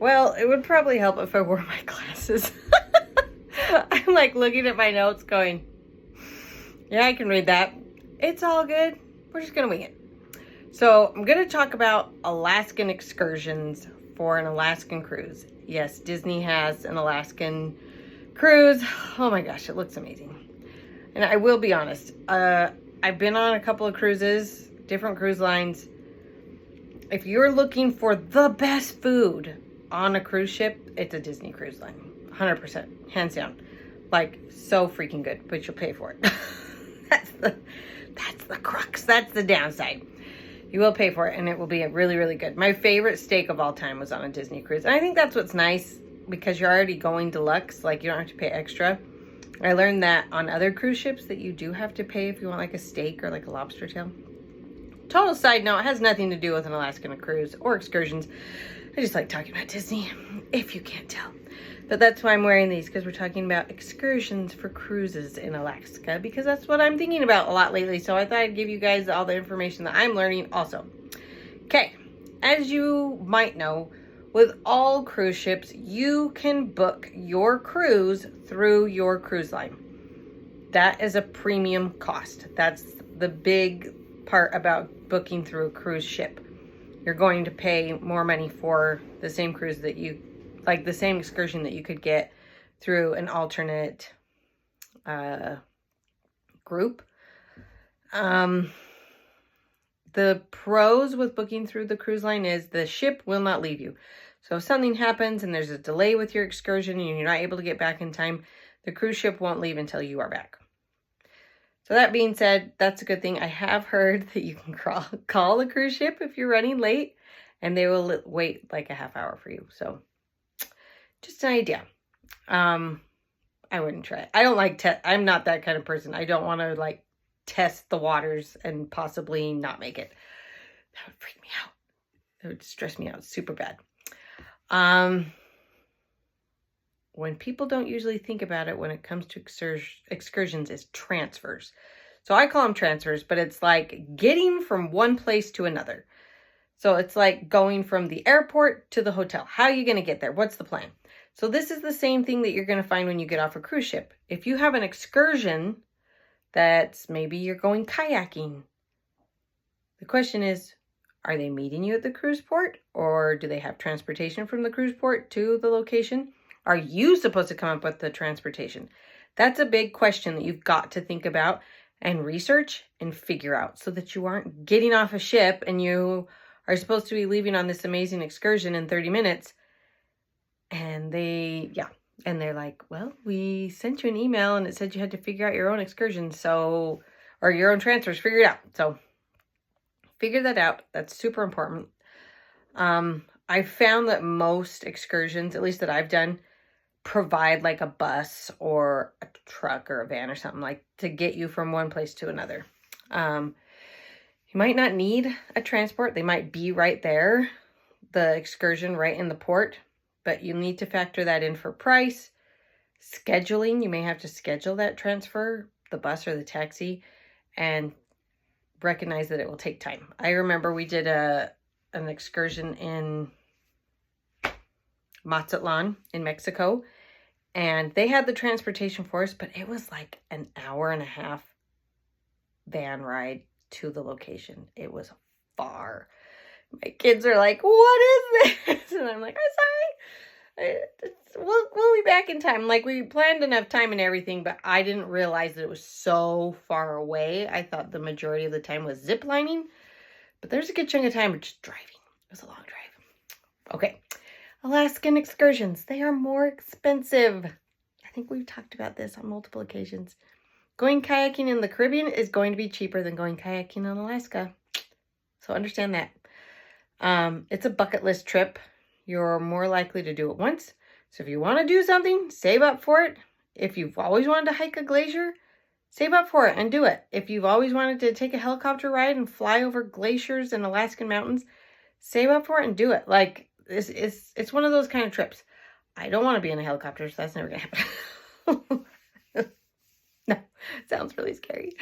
Well, it would probably help if I wore my glasses. I'm like looking at my notes going, yeah, I can read that. It's all good. We're just going to wing it. So I'm going to talk about Alaskan excursions for an Alaskan cruise. Yes, Disney has an Alaskan cruise. Oh my gosh, it looks amazing. And I will be honest, I've been on a couple of cruises, different cruise lines. If you're looking for the best food on a cruise ship, it's a Disney cruise line. 100%, hands down. Like, so freaking good, but you'll pay for it. That's the crux. That's the downside. You will pay for it, and it will be really, really good. My favorite steak of all time was on a Disney cruise. And I think that's what's nice, because you're already going deluxe. Like, you don't have to pay extra. I learned that on other cruise ships that you do have to pay if you want like a steak or like a lobster tail. Total side note, it has nothing to do with an Alaskan cruise or excursions. I just like talking about Disney, if you can't tell. But that's why I'm wearing these, because we're talking about excursions for cruises in Alaska, because that's what I'm thinking about a lot lately. So I thought I'd give you guys all the information that I'm learning also. Okay, as you might know, with all cruise ships, you can book your cruise through your cruise line. That is a premium cost. That's the big part about booking through a cruise ship. You're going to pay more money for the same cruise that you, like the same excursion that you could get through an alternate group. The pros with booking through the cruise line is the ship will not leave you. So if something happens and there's a delay with your excursion and you're not able to get back in time, the cruise ship won't leave until you are back. So that being said, that's a good thing. I have heard that you can call a cruise ship if you're running late, and they will wait like a half hour for you. So just an idea. I wouldn't try it. I don't like I'm not that kind of person. I don't want to like test the waters and possibly not make it. That would freak me out. It would stress me out super bad. When people don't usually think about it when it comes to excursions is transfers. So I call them transfers, but it's like getting from one place to another. So it's like going from the airport to the hotel. How are you going to get there? What's the plan? So this is the same thing that you're going to find when you get off a cruise ship. If you have an excursion that's maybe you're going kayaking, the question is, are they meeting you at the cruise port, or do they have transportation from the cruise port to the location? Are you supposed to come up with the transportation? That's a big question that you've got to think about and research and figure out, so that you aren't getting off a ship and you are supposed to be leaving on this amazing excursion in 30 minutes. And they're like, well, we sent you an email and it said you had to figure out your own excursion. So, or your own transfers, figure it out. So figure that out. That's super important. I found that most excursions, at least that I've done, provide like a bus or a truck or a van or something like to get you from one place to another. You might not need a transport. They might be right there, the excursion right in the port, but you need to factor that in for price. Scheduling, you may have to schedule that transfer, the bus or the taxi, and recognize that it will take time. I remember we did an excursion in Mazatlan in Mexico, and they had the transportation for us, but it was like an hour and a half van ride to the location. It was far. My kids are like, what is this? And I'm like, I'm sorry. We'll be back in time. Like, we planned enough time and everything, but I didn't realize that it was so far away. I thought the majority of the time was zip lining, but there's a good chunk of time just driving. It was a long drive. Okay. Alaskan excursions. They are more expensive. I think we've talked about this on multiple occasions. Going kayaking in the Caribbean is going to be cheaper than going kayaking in Alaska. So understand that. It's a bucket list trip. You're more likely to do it once. So if you want to do something, save up for it. If you've always wanted to hike a glacier, save up for it and do it. If you've always wanted to take a helicopter ride and fly over glaciers and Alaskan mountains, save up for it and do it. Like, it's one of those kind of trips. I don't want to be in a helicopter, so that's never going to happen. No, sounds really scary.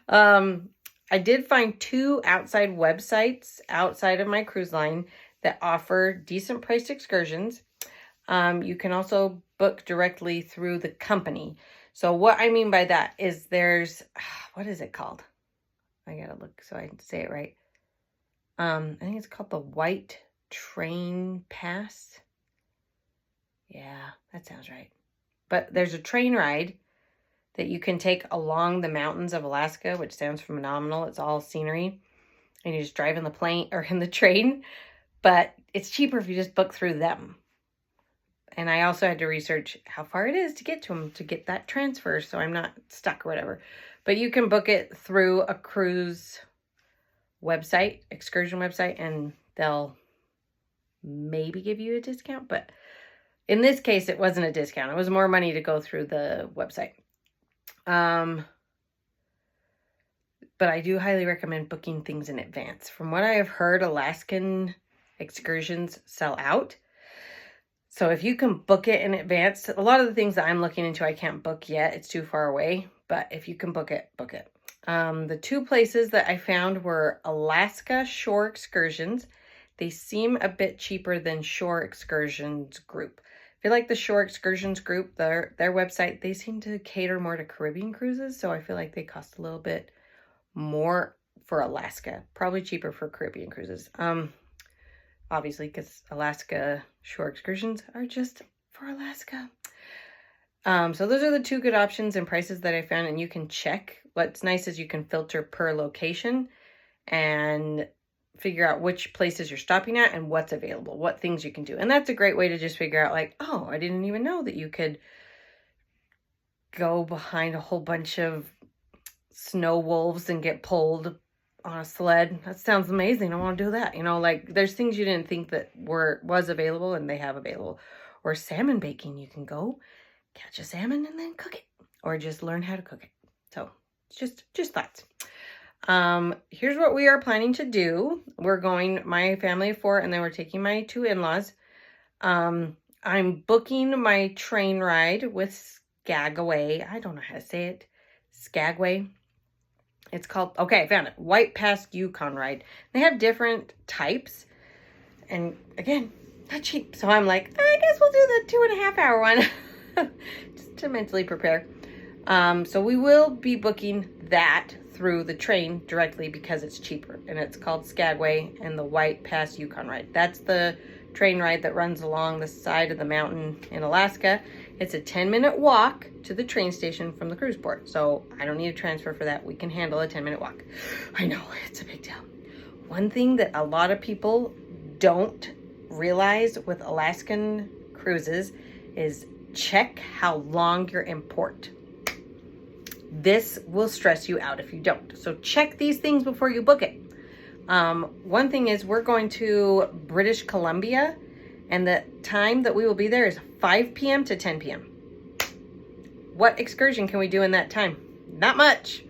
I did find 2 outside websites outside of my cruise line that offer decent priced excursions. You can also book directly through the company. So what I mean by that is there's, what is it called? I gotta look so I can say it right. I think it's called the White Train Pass. Yeah, that sounds right. But there's a train ride that you can take along the mountains of Alaska, which sounds phenomenal. It's all scenery. And you just drive in the plane or in the train. But it's cheaper if you just book through them. And I also had to research how far it is to get to them to get that transfer, so I'm not stuck or whatever. But you can book it through a cruise website, excursion website, and they'll maybe give you a discount. But in this case, it wasn't a discount. It was more money to go through the website. But I do highly recommend booking things in advance. From what I have heard, Alaskan excursions sell out. So if you can book it in advance, a lot of the things that I'm looking into, I can't book yet. It's too far away. But if you can book it, book it. The two places that I found were Alaska Shore Excursions. They seem a bit cheaper than Shore Excursions Group. I feel like the Shore Excursions Group, their website, they seem to cater more to Caribbean cruises. So I feel like they cost a little bit more for Alaska. Probably cheaper for Caribbean cruises. Obviously, because Alaska Shore Excursions are just for Alaska. So those are the two good options and prices that I found, and you can check. What's nice is you can filter per location and figure out which places you're stopping at and what's available, what things you can do. And that's a great way to just figure out like, oh, I didn't even know that you could go behind a whole bunch of snow wolves and get pulled on a sled. That sounds amazing. I want to do that. You know, like there's things you didn't think that was available and they have available. Or salmon baking. You can go catch a salmon and then cook it, or just learn how to cook it. So just thoughts. Here's what we are planning to do. We're going, my family of 4, and then we're taking my 2 in-laws. I'm booking my train ride with Skagway. I don't know how to say it. Skagway. It's called, okay, I found it. White Pass Yukon Ride. They have different types. And again, not cheap. So I'm like, I guess we'll do the 2.5 hour one. Just to mentally prepare. So we will be booking that through the train directly because it's cheaper. And it's called Skagway and the White Pass Yukon Ride. That's the train ride that runs along the side of the mountain in Alaska. It's a 10-minute walk to the train station from the cruise port. So I don't need a transfer for that. We can handle a 10-minute walk. I know, it's a big deal. One thing that a lot of people don't realize with Alaskan cruises is check how long you're in port. This will stress you out if you don't. So check these things before you book it. One thing is we're going to British Columbia, and the time that we will be there is 5 p.m. to 10 p.m. What excursion can we do in that time? Not much.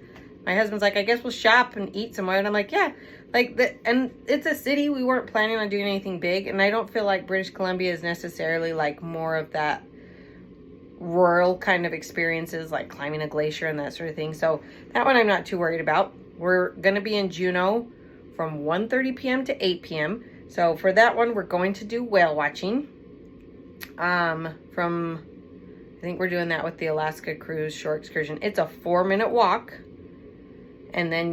My husband's like, I guess we'll shop and eat somewhere. And I'm like, yeah. And it's a city. We weren't planning on doing anything big. And I don't feel like British Columbia is necessarily like more of that rural kind of experiences, like climbing a glacier and that sort of thing. So that one I'm not too worried about. We're going to be in Juneau from 1:30 p.m. to 8 p.m. So for that one, we're going to do whale watching. I think we're doing that with the Alaska Cruise Shore Excursion. It's a 4-minute walk. And then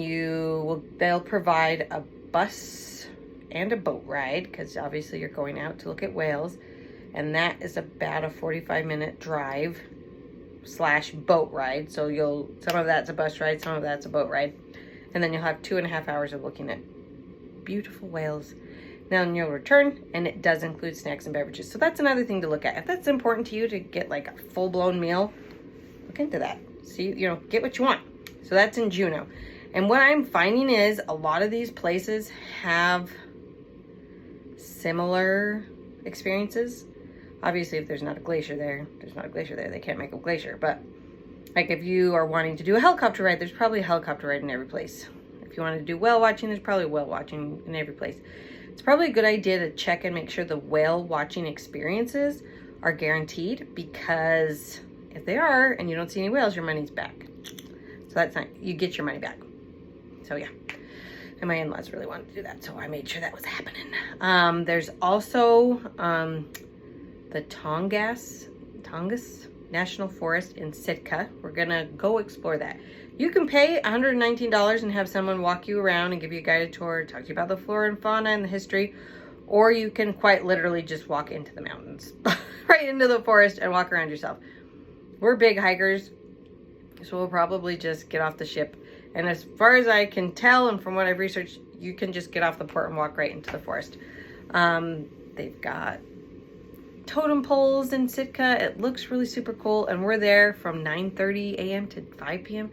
they'll provide a bus and a boat ride, because obviously you're going out to look at whales. And that is about a 45-minute drive / boat ride. So some of that's a bus ride, some of that's a boat ride. And then you'll have 2.5 hours of looking at beautiful whales. Then you'll return, and it does include snacks and beverages. So that's another thing to look at. If that's important to you to get like a full-blown meal, look into that. See, get what you want. So that's in Juneau. And what I'm finding is a lot of these places have similar experiences. Obviously, if there's not a glacier there, they can't make a glacier. But like if you are wanting to do a helicopter ride, there's probably a helicopter ride in every place. If you want to do whale watching, there's probably whale watching in every place. It's probably a good idea to check and make sure the whale watching experiences are guaranteed, because if they are and you don't see any whales, your money's back. So that's not, you get your money back. So yeah. And my in-laws really wanted to do that, so I made sure that was happening. There's also the Tongass National Forest in Sitka. We're gonna go explore that. You can pay $119 and have someone walk you around and give you a guided tour, talk to you about the flora and fauna and the history, or you can quite literally just walk into the mountains, right into the forest and walk around yourself. We're big hikers, so we'll probably just get off the ship. And as far as I can tell, and from what I've researched, you can just get off the port and walk right into the forest. They've got totem poles in Sitka. It looks really super cool. And we're there from 9:30 a.m. to 5 p.m.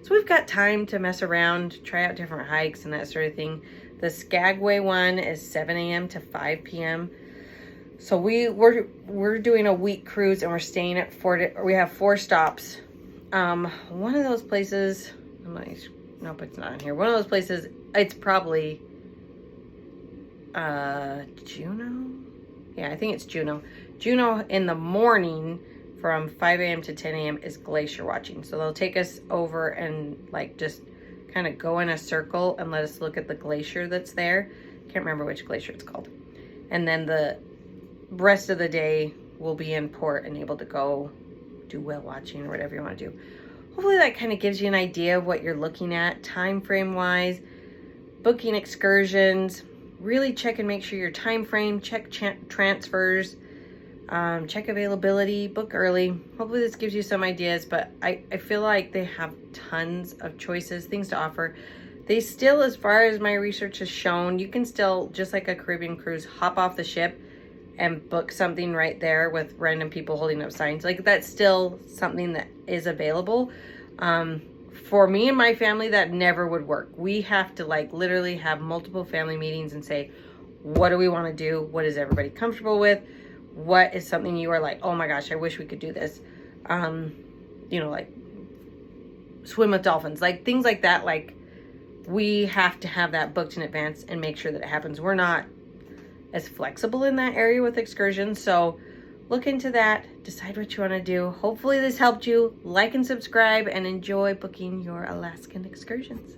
So we've got time to mess around, try out different hikes and that sort of thing. The Skagway one is 7 a.m. to 5 p.m. So we're doing a week cruise, and we're staying at we have 4 stops. One of those places, nope, it's not in here. One of those places, it's probably Juneau. Yeah, I think it's Juneau. Juneau in the morning from 5 a.m. to 10 a.m. is glacier watching. So they'll take us over and like just kind of go in a circle and let us look at the glacier that's there. Can't remember which glacier it's called. And then the rest of the day we'll be in port and able to go do whale watching or whatever you want to do. Hopefully that kind of gives you an idea of what you're looking at time frame wise. Booking excursions, really check and make sure your time frame, check transfers, check availability, book early. Hopefully this gives you some ideas, but I feel like they have tons of choices, things to offer. They still, as far as my research has shown, you can still, just like a Caribbean cruise, hop off the ship and book something right there with random people holding up signs. Like that's still something that is available. For me and my family, that never would work. We have to like literally have multiple family meetings and say, what do we want to do? What is everybody comfortable with? What is something you are like, oh my gosh, I wish we could do this. You know, like swim with dolphins, like things like that. Like we have to have that booked in advance and make sure that it happens. We're not as flexible in that area with excursions. So look into that, decide what you want to do. Hopefully this helped you. Like and subscribe and enjoy booking your Alaskan excursions.